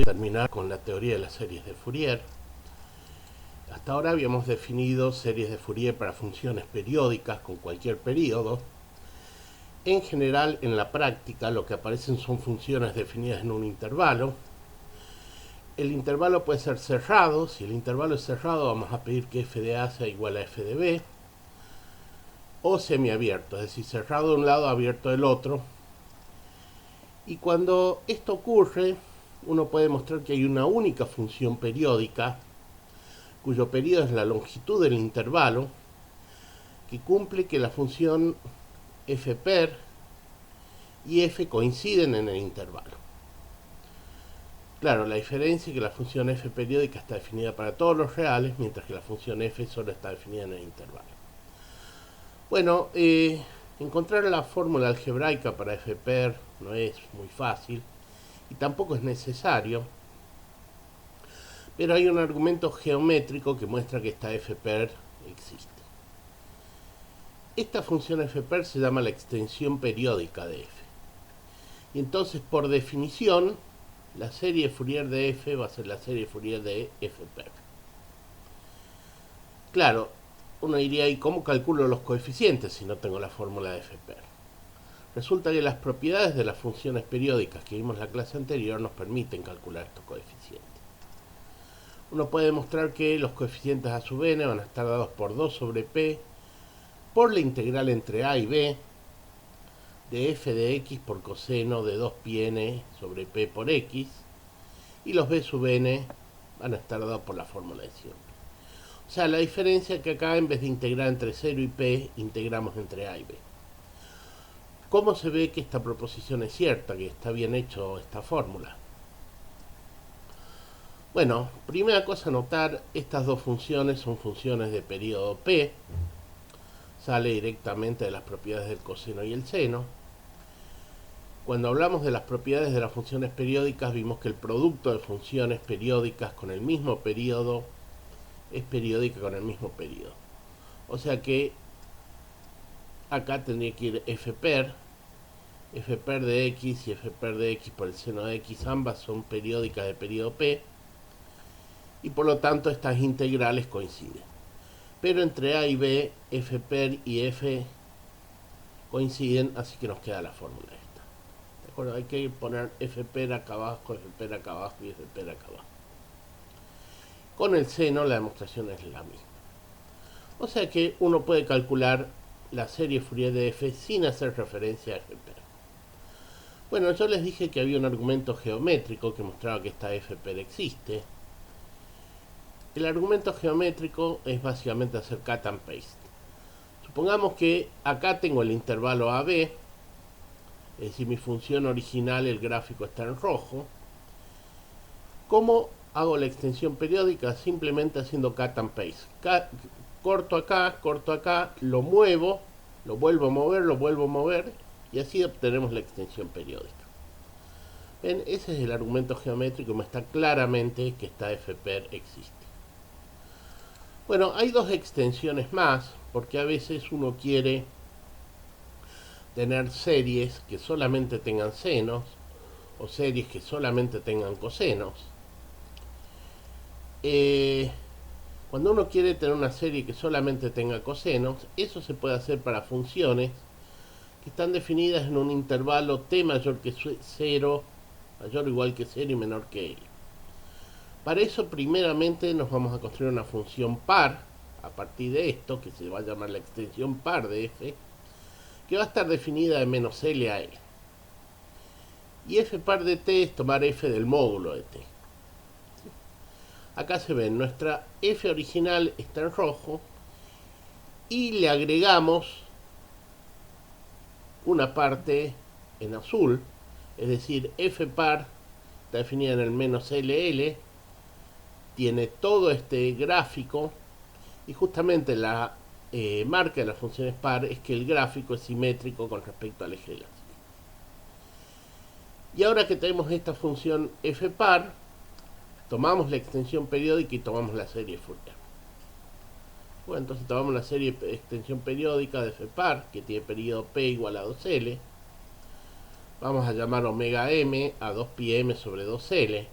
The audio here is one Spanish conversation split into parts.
Terminar con la teoría de las series de Fourier. Hasta ahora habíamos definido series de Fourier para funciones periódicas con cualquier periodo. En general, en la práctica, lo que aparecen son funciones definidas en un intervalo. El intervalo puede ser cerrado. Si el intervalo es cerrado, vamos a pedir que f de a sea igual a f de b. O semiabierto, es decir, cerrado de un lado, abierto del otro. Y cuando esto ocurre, uno puede mostrar que hay una única función periódica, cuyo periodo es la longitud del intervalo, que cumple que la función f per y f coinciden en el intervalo. Claro, la diferencia es que la función f periódica está definida para todos los reales, mientras que la función f solo está definida en el intervalo. Bueno, encontrar la fórmula algebraica para f per no es muy fácil y tampoco es necesario, pero hay un argumento geométrico que muestra que esta f per existe. Esta función f per se llama la extensión periódica de f. Y entonces, por definición, la serie Fourier de f va a ser la serie Fourier de f per. Claro, uno diría, ¿y cómo calculo los coeficientes si no tengo la fórmula de f per? Resulta que las propiedades de las funciones periódicas que vimos en la clase anterior nos permiten calcular estos coeficientes. Uno puede demostrar que los coeficientes a sub n van a estar dados por 2 sobre p por la integral entre a y b de f de x por coseno de 2πn sobre p por x, y los b sub n van a estar dados por la fórmula de siempre. O sea, la diferencia es que acá, en vez de integrar entre 0 y p, integramos entre a y b. ¿Cómo se ve que esta proposición es cierta, que está bien hecho esta fórmula? Bueno, primera cosa a notar, estas dos funciones son funciones de periodo p, sale directamente de las propiedades del coseno y el seno. Cuando hablamos de las propiedades de las funciones periódicas, vimos que el producto de funciones periódicas con el mismo periodo es periódica con el mismo periodo. O sea que acá tendría que ir f per de x y f per de x por el seno de x, ambas son periódicas de periodo p, y por lo tanto estas integrales coinciden. Pero entre a y b, f per y f coinciden, así que nos queda la fórmula esta. ¿De acuerdo? Hay que poner f per acá abajo, f per acá abajo y f per acá abajo. Con el seno la demostración es la misma. O sea que uno puede calcular la serie Fourier de f sin hacer referencia a f per. Bueno, yo les dije que había un argumento geométrico que mostraba que esta f per existe. El argumento geométrico es básicamente hacer cut and paste. Supongamos que acá tengo el intervalo AB, es decir, mi función original, el gráfico está en rojo. ¿Cómo hago la extensión periódica? Simplemente haciendo cut and paste. Corto acá, lo muevo, lo vuelvo a mover, y así obtenemos la extensión periódica. ¿Ven? Ese es el argumento geométrico, me está claramente que esta f per existe. Bueno, hay dos extensiones más, porque a veces uno quiere tener series que solamente tengan senos, o series que solamente tengan cosenos. Cuando uno quiere tener una serie que solamente tenga cosenos, eso se puede hacer para funciones que están definidas en un intervalo t mayor que 0, mayor o igual que 0 y menor que l. Para eso, primeramente, nos vamos a construir una función par a partir de esto, que se va a llamar la extensión par de f, que va a estar definida de menos l a l. Y f par de t es tomar f del módulo de t. Acá se ven, nuestra f original está en rojo y le agregamos una parte en azul, es decir, f par está definida en el menos ll, tiene todo este gráfico, y justamente la marca de las funciones par es que el gráfico es simétrico con respecto al eje de la serie. Y ahora que tenemos esta función f par, tomamos la extensión periódica y tomamos la serie Fourier. Bueno, entonces tomamos la serie de extensión periódica de f par, que tiene periodo p igual a 2l. Vamos a llamar omega m a 2πm sobre 2l.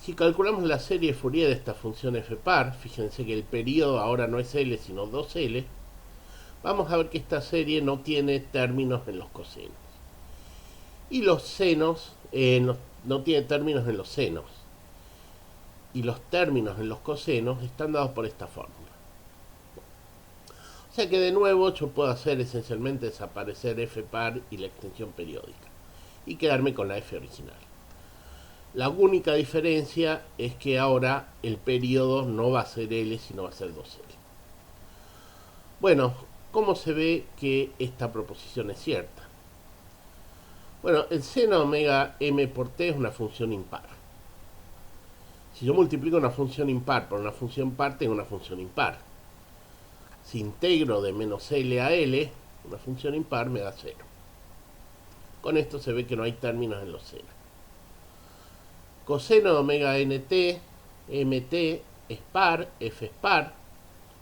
Si calculamos la serie de Fourier de esta función f-par, fíjense que el periodo ahora no es L sino 2L, vamos a ver que esta serie no tiene términos en los cosenos. Y los senos, no tiene términos en los senos. Y los términos en los cosenos están dados por esta fórmula. O sea que de nuevo yo puedo hacer esencialmente desaparecer f-par y la extensión periódica y quedarme con la f original. La única diferencia es que ahora el periodo no va a ser L sino va a ser 2L. Bueno, ¿cómo se ve que esta proposición es cierta? Bueno, el seno omega m por t es una función impar. Si yo multiplico una función impar por una función par, tengo una función impar. Si integro de menos L a L, una función impar me da 0. Con esto se ve que no hay términos en los senos. Coseno de omega nt, mt es par, f es par.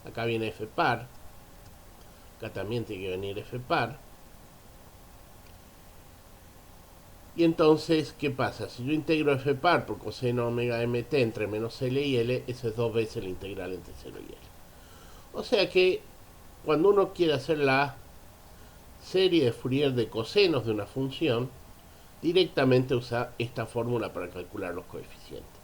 Acá viene f par. Acá también tiene que venir f par. Y entonces, ¿qué pasa? Si yo integro f par por coseno omega mt entre menos L y L, eso es 2 veces el integral entre 0 y L. O sea que cuando uno quiere hacer la serie de Fourier de cosenos de una función, directamente usa esta fórmula para calcular los coeficientes.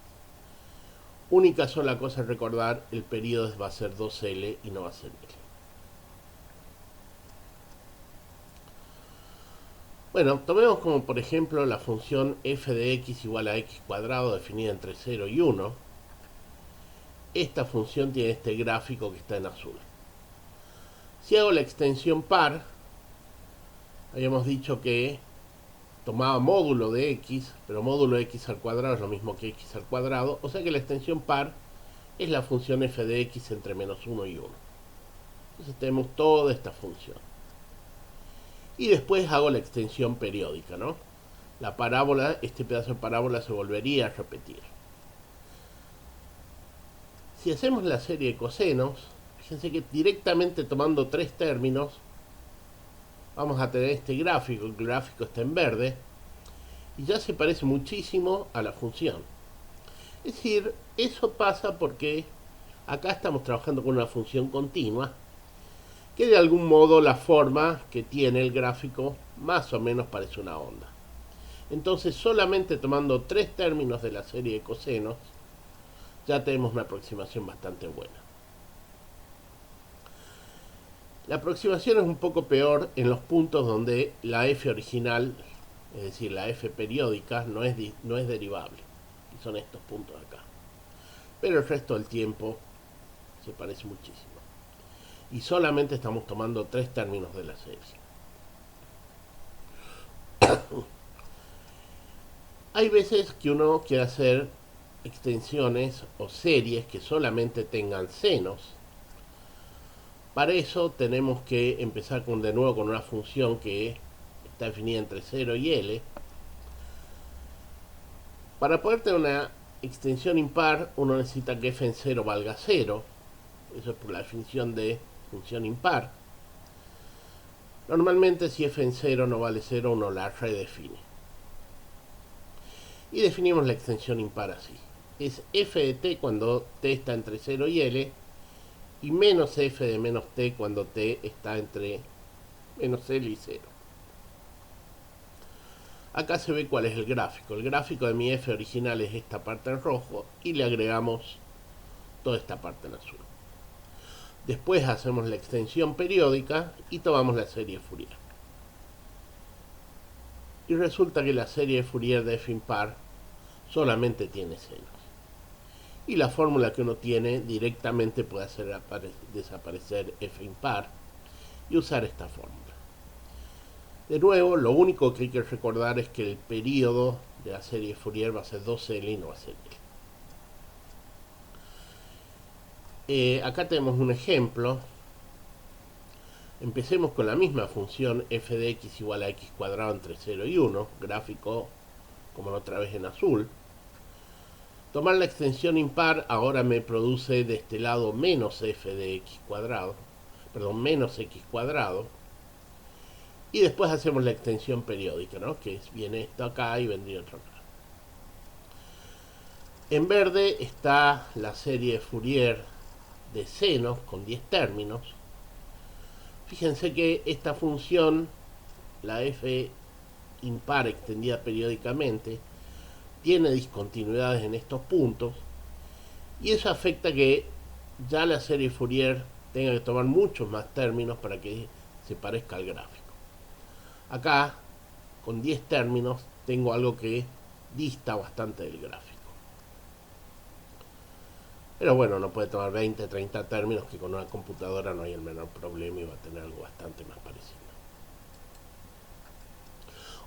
Única sola cosa a recordar, el periodo va a ser 2L y no va a ser L. Bueno, tomemos como por ejemplo la función f de x igual a x cuadrado definida entre 0 y 1. Esta función tiene este gráfico que está en azul. Si hago la extensión par, habíamos dicho que tomaba módulo de x, pero módulo de x al cuadrado es lo mismo que x al cuadrado, o sea que la extensión par es la función f de x entre menos 1 y 1. Entonces tenemos toda esta función. Y después hago la extensión periódica, ¿no? La parábola, este pedazo de parábola se volvería a repetir. Si hacemos la serie de cosenos, fíjense que directamente tomando 3 términos, vamos a tener este gráfico, el gráfico está en verde, y ya se parece muchísimo a la función. Es decir, eso pasa porque acá estamos trabajando con una función continua, que de algún modo la forma que tiene el gráfico más o menos parece una onda. Entonces solamente tomando 3 términos de la serie de cosenos, ya tenemos una aproximación bastante buena. La aproximación es un poco peor en los puntos donde la f original, es decir, la f periódica, no es derivable. Y son estos puntos acá. Pero el resto del tiempo se parece muchísimo. Y solamente estamos tomando 3 términos de la serie. Hay veces que uno quiere hacer extensiones o series que solamente tengan senos. Para eso tenemos que empezar de nuevo con una función que está definida entre 0 y L. Para poder tener una extensión impar, uno necesita que f en 0 valga 0. Eso es por la definición de función impar. Normalmente si f en 0 no vale 0, uno la redefine. Y definimos la extensión impar así. Es f de t cuando t está entre 0 y L, y menos f de menos t cuando t está entre menos L y 0. Acá se ve cuál es el gráfico. El gráfico de mi f original es esta parte en rojo y le agregamos toda esta parte en azul. Después hacemos la extensión periódica y tomamos la serie de Fourier. Y resulta que la serie de Fourier de f impar solamente tiene senos. Y la fórmula que uno tiene directamente puede hacer desaparecer f impar y usar esta fórmula. De nuevo, lo único que hay que recordar es que el periodo de la serie de Fourier va a ser 2L y no va a ser L. Acá tenemos un ejemplo. Empecemos con la misma función f de x igual a x cuadrado entre 0 y 1, gráfico como la otra vez en azul. Tomar la extensión impar ahora me produce de este lado menos f de x cuadrado, menos x cuadrado. Y después hacemos la extensión periódica, ¿no? Que viene esto acá y vendría otro acá. En verde está la serie Fourier de seno con 10 términos. Fíjense que esta función, la f impar extendida periódicamente, tiene discontinuidades en estos puntos, y eso afecta que ya la serie Fourier tenga que tomar muchos más términos para que se parezca al gráfico. Acá, con 10 términos, tengo algo que dista bastante del gráfico. Pero bueno, no puede tomar 20, 30 términos, que con una computadora no hay el menor problema y va a tener algo bastante más parecido.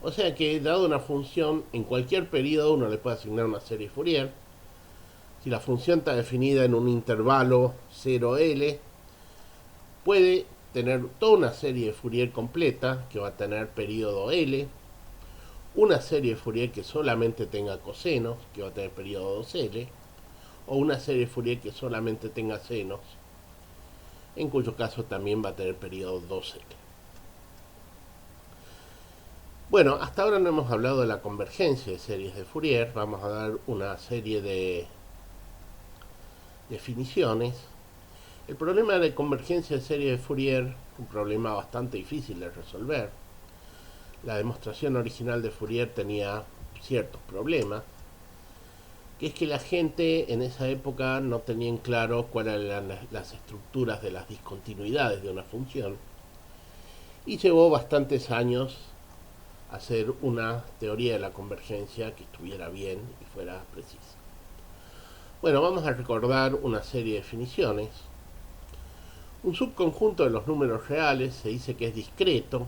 O sea que, dado una función, en cualquier periodo uno le puede asignar una serie Fourier. Si la función está definida en un intervalo 0L, puede tener toda una serie de Fourier completa, que va a tener periodo L, una serie de Fourier que solamente tenga cosenos, que va a tener periodo 2L, o una serie de Fourier que solamente tenga senos, en cuyo caso también va a tener periodo 2L. Bueno, hasta ahora no hemos hablado de la convergencia de series de Fourier. Vamos a dar una serie de definiciones. El problema de convergencia de series de Fourier es un problema bastante difícil de resolver. La demostración original de Fourier tenía ciertos problemas, que es que la gente en esa época no tenía en claro cuáles eran las estructuras de las discontinuidades de una función, y llevó bastantes años hacer una teoría de la convergencia que estuviera bien y fuera precisa. Bueno, vamos a recordar una serie de definiciones. Un subconjunto de los números reales se dice que es discreto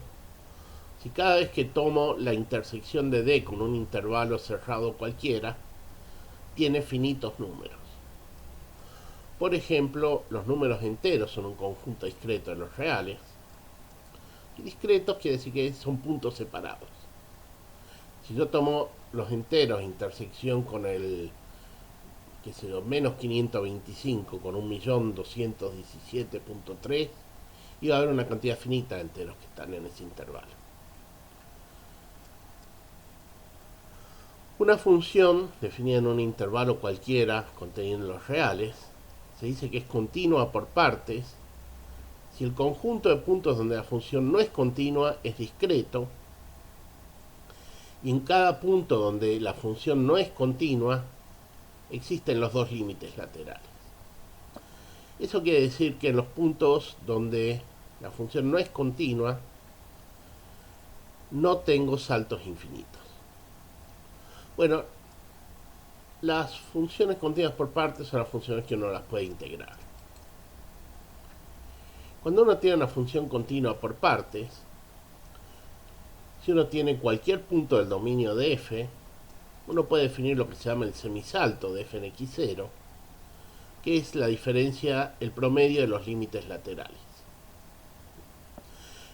si cada vez que tomo la intersección de D con un intervalo cerrado cualquiera, tiene finitos números. Por ejemplo, los números enteros son un conjunto discreto de los reales. Y discretos quiere decir que son puntos separados. Si yo tomo los enteros intersección con el menos 525 con 1.217.3, y va a haber una cantidad finita de enteros que están en ese intervalo. Una función definida en un intervalo cualquiera conteniendo los reales se dice que es continua por partes si el conjunto de puntos donde la función no es continua es discreto, y en cada punto donde la función no es continua existen los dos límites laterales. Eso quiere decir que en los puntos donde la función no es continua no tengo saltos infinitos. Bueno, las funciones continuas por partes son las funciones que uno las puede integrar. Cuando uno tiene una función continua por partes, si uno tiene cualquier punto del dominio de f, uno puede definir lo que se llama el semisalto de f en x0, que es la diferencia, el promedio de los límites laterales.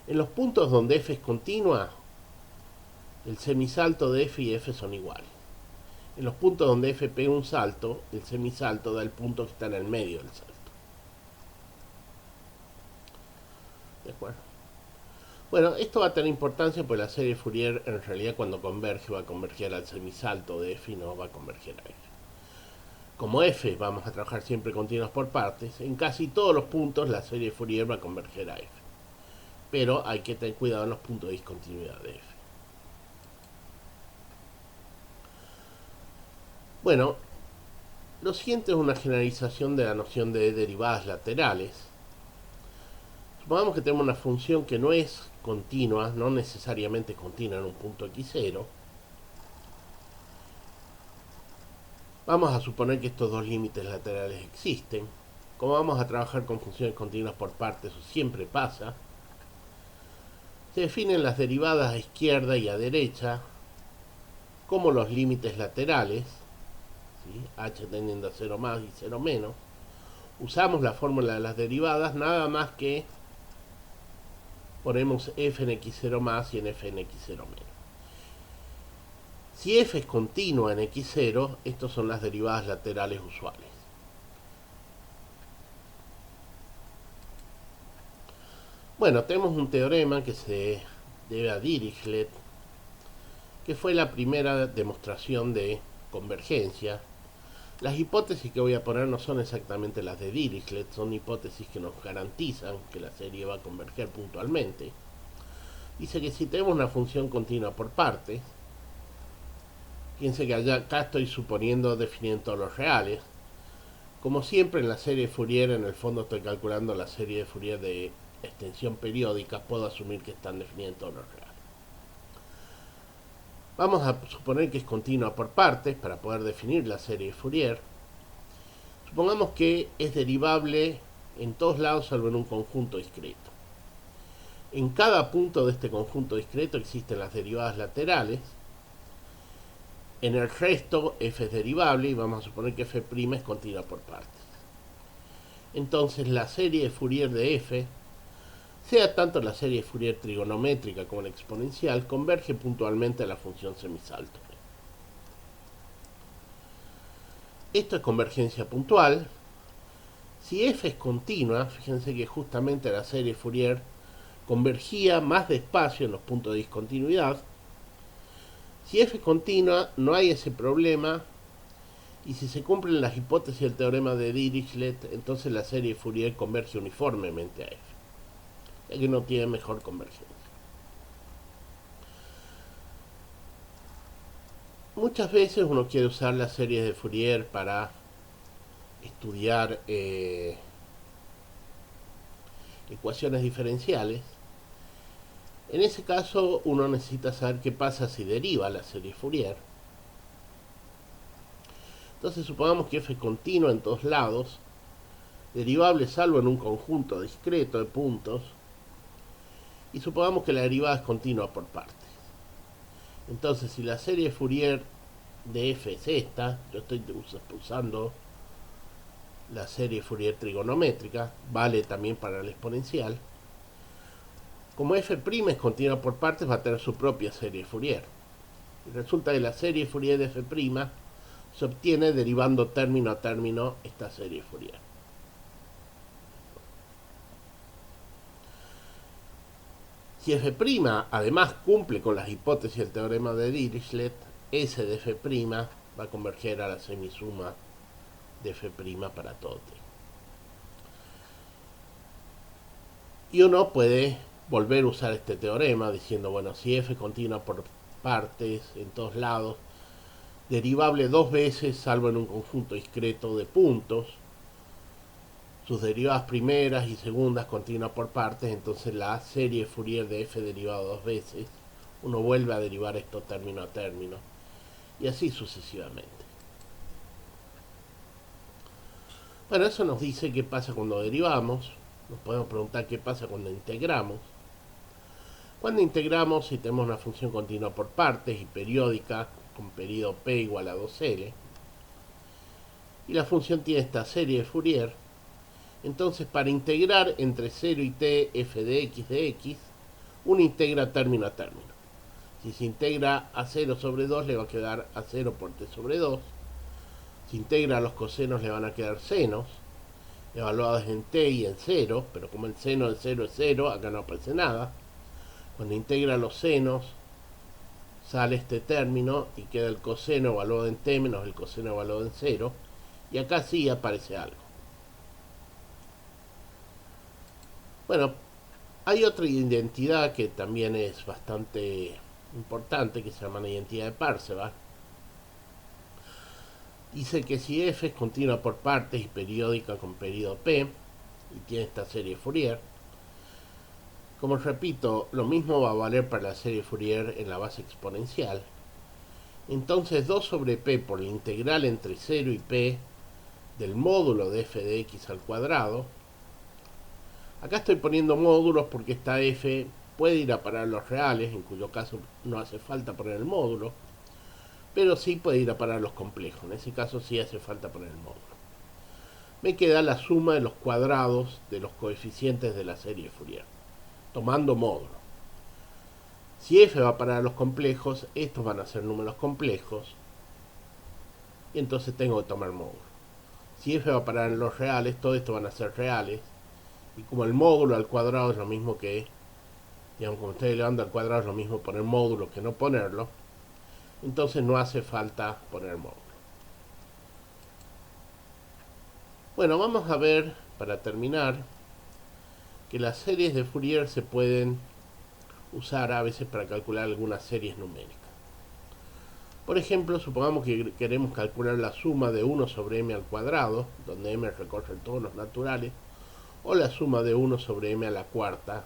En los puntos donde f es continua, el semisalto de f y f son iguales. En los puntos donde f pega un salto, el semisalto da el punto que está en el medio del salto. ¿De acuerdo? Bueno, esto va a tener importancia porque la serie Fourier en realidad cuando converge va a converger al semisalto de f y no va a converger a f. Como f vamos a trabajar siempre continuas por partes, en casi todos los puntos la serie Fourier va a converger a f. Pero hay que tener cuidado en los puntos de discontinuidad de f. Bueno, lo siguiente es una generalización de la noción de derivadas laterales. Supongamos que tenemos una función que no es continua, no necesariamente continua en un punto x0. Vamos a suponer que estos dos límites laterales existen. Como vamos a trabajar con funciones continuas por partes, eso siempre pasa. Se definen las derivadas a izquierda y a derecha como los límites laterales, ¿sí? H tendiendo a 0 más y 0 menos. Usamos la fórmula de las derivadas, nada más que ponemos f en x0 más y en f en x0 menos. Si f es continua en x0, estas son las derivadas laterales usuales. Bueno, tenemos un teorema que se debe a Dirichlet, que fue la primera demostración de convergencia. Las hipótesis que voy a poner no son exactamente las de Dirichlet, son hipótesis que nos garantizan que la serie va a converger puntualmente. Dice que si tenemos una función continua por partes, fíjense que acá estoy suponiendo definiendo todos los reales. Como siempre en la serie de Fourier, en el fondo estoy calculando la serie de Fourier de extensión periódica, puedo asumir que están definiendo todos los reales. Vamos a suponer que es continua por partes para poder definir la serie de Fourier. Supongamos que es derivable en todos lados salvo en un conjunto discreto. En cada punto de este conjunto discreto existen las derivadas laterales. En el resto f es derivable y vamos a suponer que f' es continua por partes. Entonces la serie de Fourier de f, sea tanto la serie de Fourier trigonométrica como la exponencial, converge puntualmente a la función semisalto. Esto es convergencia puntual. Si f es continua, fíjense que justamente la serie de Fourier convergía más despacio en los puntos de discontinuidad. Si f es continua, no hay ese problema, y si se cumplen las hipótesis del teorema de Dirichlet, entonces la serie de Fourier converge uniformemente a f, ya que no tiene mejor convergencia. Muchas veces uno quiere usar las series de Fourier para estudiar ecuaciones diferenciales. En ese caso uno necesita saber qué pasa si deriva la serie de Fourier. Entonces supongamos que f es continua en todos lados, derivable salvo en un conjunto discreto de puntos, y supongamos que la derivada es continua por partes. Entonces si la serie de Fourier de f es esta, yo estoy usando la serie de Fourier trigonométrica, vale también para la exponencial. Como f' es continua por partes, va a tener su propia serie de Fourier. Y resulta que la serie de Fourier de f' se obtiene derivando término a término esta serie de Fourier. Si f' además cumple con las hipótesis del teorema de Dirichlet, S de f' va a converger a la semisuma de f' para todo t. Y uno puede volver a usar este teorema diciendo, bueno, si f continua por partes en todos lados, derivable dos veces salvo en un conjunto discreto de puntos, sus derivadas primeras y segundas continua por partes, entonces la serie de Fourier de f derivado dos veces, uno vuelve a derivar esto término a término, y así sucesivamente. Bueno, eso nos dice qué pasa cuando derivamos. Nos podemos preguntar qué pasa cuando integramos. Cuando integramos, si tenemos una función continua por partes y periódica, con periodo p igual a 2L, y la función tiene esta serie de Fourier, entonces para integrar entre 0 y t f de x, uno integra término a término. Si se integra a 0 sobre 2, le va a quedar a 0 por t sobre 2. Si integra a los cosenos, le van a quedar senos, evaluados en t y en 0, pero como el seno de 0 es 0, acá no aparece nada. Cuando integra los senos, sale este término y queda el coseno evaluado en t menos el coseno evaluado en 0, y acá sí aparece algo. Bueno, hay otra identidad que también es bastante importante, que se llama la identidad de Parseval. Dice que si f es continua por partes y periódica con periodo p, y tiene esta serie de Fourier, como repito, lo mismo va a valer para la serie de Fourier en la base exponencial, entonces 2 sobre p por la integral entre 0 y p del módulo de f de x al cuadrado. Acá estoy poniendo módulos porque esta f puede ir a parar los reales, en cuyo caso no hace falta poner el módulo, pero sí puede ir a parar los complejos, en ese caso sí hace falta poner el módulo. Me queda la suma de los cuadrados de los coeficientes de la serie de Fourier, tomando módulo. Si f va a parar a los complejos, estos van a ser números complejos, y entonces tengo que tomar módulo. Si f va a parar en los reales, todo esto van a ser reales, y como el módulo al cuadrado es lo mismo que, digamos, como estoy elevando al cuadrado es lo mismo poner módulo que no ponerlo, entonces no hace falta poner módulo. Bueno, vamos a ver, para terminar, que las series de Fourier se pueden usar a veces para calcular algunas series numéricas. Por ejemplo, supongamos que queremos calcular la suma de 1 sobre m al cuadrado, donde m recorre todos los naturales, o la suma de 1 sobre m a la cuarta,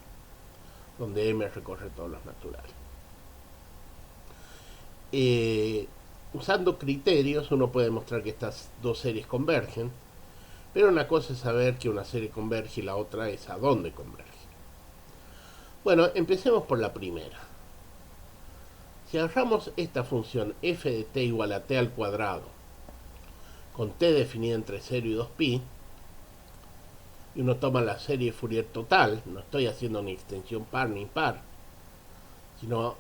donde m recorre todos los naturales. Usando criterios uno puede demostrar que estas dos series convergen, pero una cosa es saber que una serie converge y la otra es a dónde converge. Bueno, empecemos por la primera. Si agarramos esta función f de t igual a t al cuadrado, con t definida entre 0 y 2pi, y uno toma la serie Fourier total, no estoy haciendo ni extensión par ni impar, sino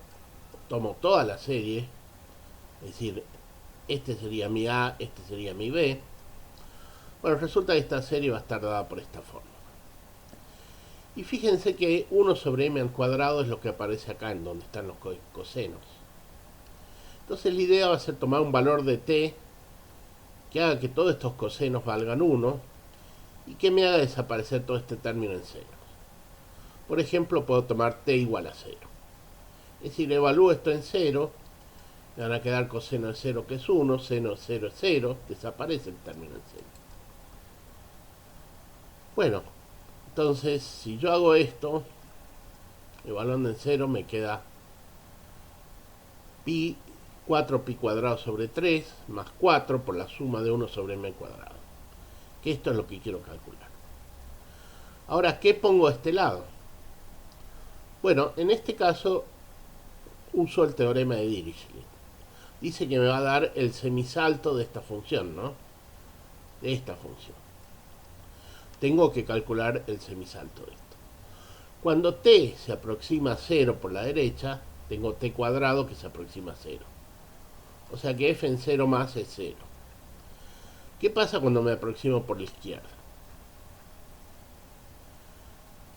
tomo toda la serie, es decir, este sería mi A, este sería mi B. Bueno, resulta que esta serie va a estar dada por esta forma. Y fíjense que 1 sobre m al cuadrado es lo que aparece acá, en donde están los cosenos. Entonces la idea va a ser tomar un valor de t que haga que todos estos cosenos valgan 1 y que me haga desaparecer todo este término en ceros. Por ejemplo, puedo tomar t igual a 0. Es decir, evalúo esto en 0, me van a quedar coseno de 0 que es 1, seno de 0 es 0, desaparece el término en 0. Bueno, entonces si yo hago esto, evaluando en 0 me queda pi 4pi cuadrado sobre 3 más 4 por la suma de 1 sobre m cuadrado. Que esto es lo que quiero calcular. Ahora, ¿qué pongo a este lado? Bueno, en este caso uso el teorema de Dirichlet. Dice que me va a dar el semisalto de esta función, ¿no? De esta función. Tengo que calcular el semisalto de esto. Cuando t se aproxima a 0 por la derecha, tengo t cuadrado que se aproxima a 0. O sea que f en 0 más es 0. ¿Qué pasa cuando me aproximo por la izquierda?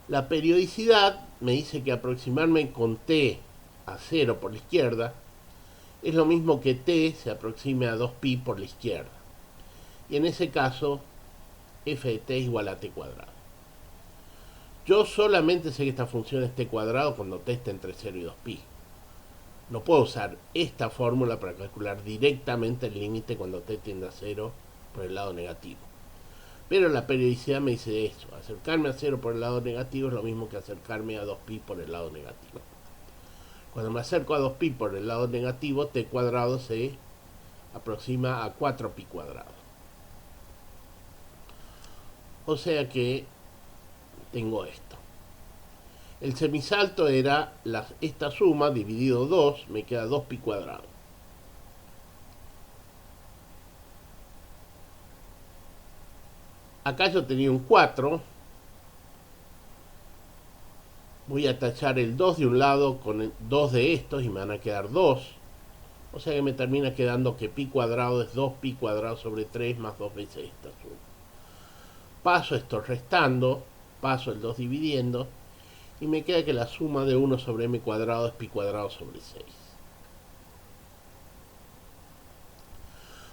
La periodicidad me dice que aproximarme con t a 0 por la izquierda es lo mismo que t se aproxime a 2pi por la izquierda. Y en ese caso, f de t es igual a t cuadrado. Yo solamente sé que esta función es t cuadrado cuando t está entre 0 y 2pi. No puedo usar esta fórmula para calcular directamente el límite cuando t tiende a 0 por el lado negativo. Pero la periodicidad me dice eso. Acercarme a 0 por el lado negativo es lo mismo que acercarme a 2pi por el lado negativo. Cuando me acerco a 2pi por el lado negativo, t cuadrado se aproxima a 4pi cuadrado. O sea que tengo esto. El semisalto era esta suma dividido 2, me queda 2pi cuadrado. Acá yo tenía un 4. Voy a tachar el 2 de un lado con el 2 de estos y me van a quedar 2. O sea que me termina quedando que pi cuadrado es 2pi cuadrado sobre 3 más 2 veces esta suma. Paso esto restando, paso el 2 dividiendo, y me queda que la suma de 1 sobre m cuadrado es pi cuadrado sobre 6.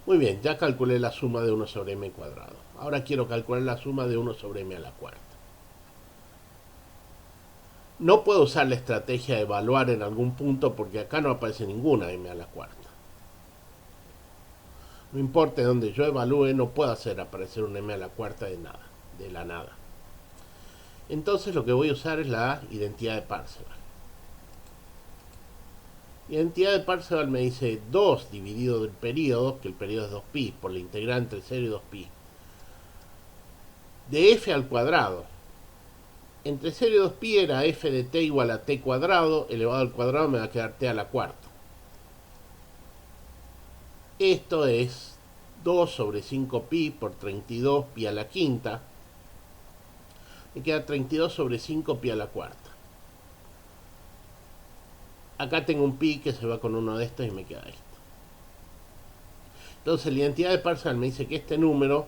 Muy bien, ya calculé la suma de 1 sobre m cuadrado. Ahora quiero calcular la suma de 1 sobre m a la cuarta. No puedo usar la estrategia de evaluar en algún punto porque acá no aparece ninguna m a la cuarta. No importa donde yo evalúe, no puedo hacer aparecer un m a la cuarta de nada, de la nada. Entonces lo que voy a usar es la identidad de Parseval. La identidad de Parseval me dice 2 dividido del periodo, que el periodo es 2pi, por la integral entre 0 y 2pi, de f al cuadrado. Entre 0 y 2pi era f de t igual a t cuadrado, elevado al cuadrado me va a quedar t a la cuarta. Esto es 2 sobre 5pi por 32 pi a la quinta. Me queda 32 sobre 5 pi a la cuarta. Acá tengo un pi que se va con uno de estos y me queda esto. Entonces la identidad de Parseval me dice que este número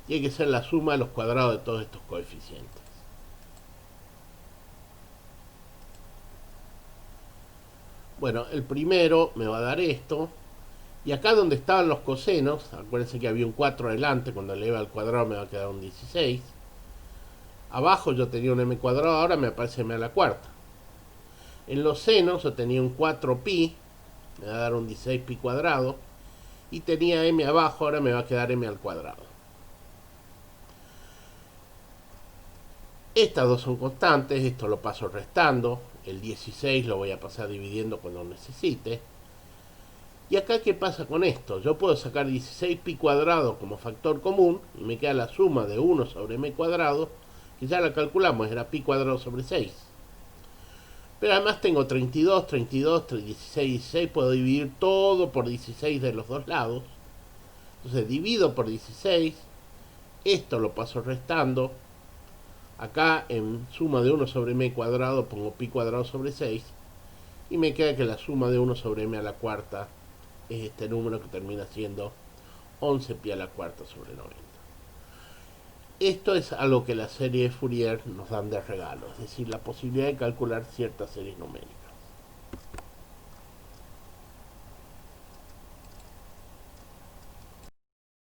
tiene que ser la suma de los cuadrados de todos estos coeficientes. Bueno, el primero me va a dar esto, Y acá donde estaban los cosenos, acuérdense que había un 4 adelante, cuando eleva al cuadrado me va a quedar un 16. Abajo yo tenía un m cuadrado, ahora me aparece m a la cuarta. En los senos yo tenía un 4pi, me va a dar un 16pi cuadrado. Y tenía m abajo, ahora me va a quedar m al cuadrado. Estas dos son constantes, esto lo paso restando. El 16 lo voy a pasar dividiendo cuando necesite. Y acá, ¿qué pasa con esto? Yo puedo sacar 16pi cuadrado como factor común y me queda la suma de 1 sobre m cuadrado, que ya la calculamos, era pi cuadrado sobre 6. Pero además tengo 32, 32, 16, 16, puedo dividir todo por 16 de los dos lados. Entonces divido por 16, esto lo paso restando. Acá en suma de 1 sobre m cuadrado pongo pi cuadrado sobre 6 y me queda que la suma de 1 sobre m a la cuarta es este número que termina siendo 11 pi a la cuarta sobre 90. Esto es algo que la serie de Fourier nos dan de regalo, es decir, la posibilidad de calcular ciertas series numéricas.